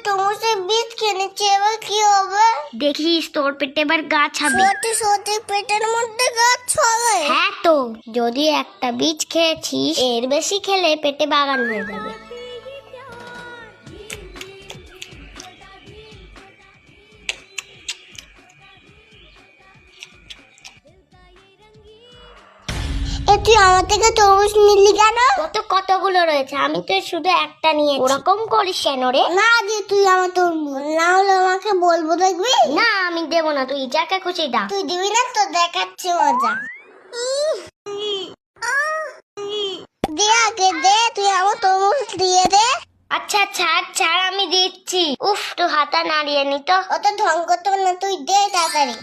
তরমুজের বীজ কিনেছি, এবার কি হবে? দেখিস তোর পেটে এবার গাছ হবে। সত্যি সত্যি পেটের মধ্যে গাছ হবে? হ্যাঁ তো, যদি একটা বীজ খেয়েছিস, এর বেশি খেলে পেটে বাগান হয়ে যাবে। তুই আমার থেকে তরমুজ নিলি কেন? কত কতগুলো রয়েছে, আমি তো শুধু একটা নিয়েছি। ওরকম করিস কেন রে? না যে তুই আমার তরমুজ না হলে আমাকে বলবো, দেখবি? না আমি দেবো না, তুই যাকে খুশি ডাক। তুই দিবি না তো দেখাচ্ছি মজা। দে আগে দে, তুই আমার তরমুজ দিয়ে দে। আচ্ছা ছাড় ছাড়, আমি দিচ্ছি। উফ, তো হাতা নাড়িয়ে নি তো। অত ঢং করতে হবে না, তুই দে তাড়াতাড়ি।